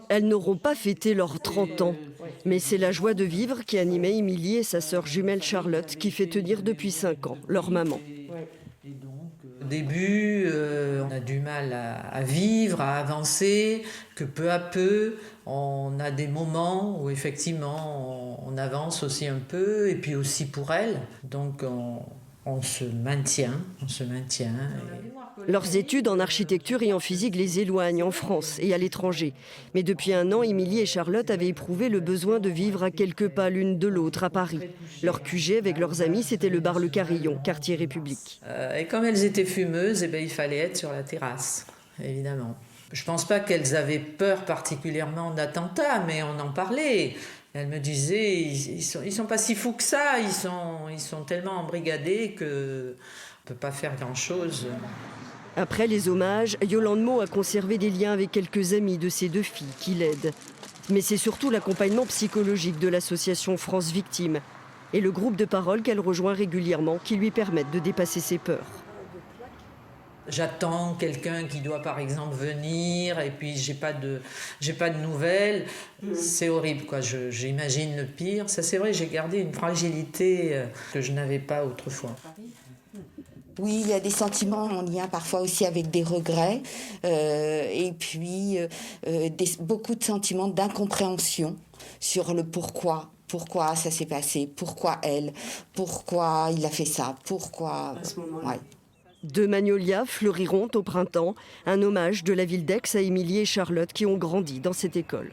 Elles n'auront pas fêté leurs 30 ans. Mais c'est la joie de vivre qui animait Émilie et sa sœur jumelle Charlotte, qui fait tenir depuis 5 ans leur maman. Au début, on a du mal à vivre, à avancer, que peu à peu, on a des moments où effectivement on avance aussi un peu, et puis aussi pour elle. Donc on se maintient. Leurs études en architecture et en physique les éloignent en France et à l'étranger. Mais depuis 1 an, Émilie et Charlotte avaient éprouvé le besoin de vivre à quelques pas l'une de l'autre à Paris. Leur QG avec leurs amis, c'était le bar Le Carillon, quartier République. Et comme elles étaient fumeuses, il fallait être sur la terrasse, évidemment. Je ne pense pas qu'elles avaient peur particulièrement d'attentats, mais on en parlait. Elles me disaient, ils sont pas si fous que ça, ils sont tellement embrigadés qu'on ne peut pas faire grand-chose. Après les hommages, Yolande Moe a conservé des liens avec quelques amis de ses 2 filles qui l'aident. Mais c'est surtout l'accompagnement psychologique de l'association France Victimes et le groupe de parole qu'elle rejoint régulièrement qui lui permettent de dépasser ses peurs. J'attends quelqu'un qui doit par exemple venir et puis j'ai pas de nouvelles. C'est horrible quoi, j'imagine le pire. Ça c'est vrai, j'ai gardé une fragilité que je n'avais pas autrefois. Oui, il y a des sentiments en lien parfois aussi avec des regrets et puis beaucoup de sentiments d'incompréhension sur le pourquoi. Pourquoi ça s'est passé, pourquoi elle, pourquoi il a fait ça, pourquoi... À ce moment-là. Ouais. 2 magnolias fleuriront au printemps, un hommage de la ville d'Aix à Émilie et Charlotte qui ont grandi dans cette école.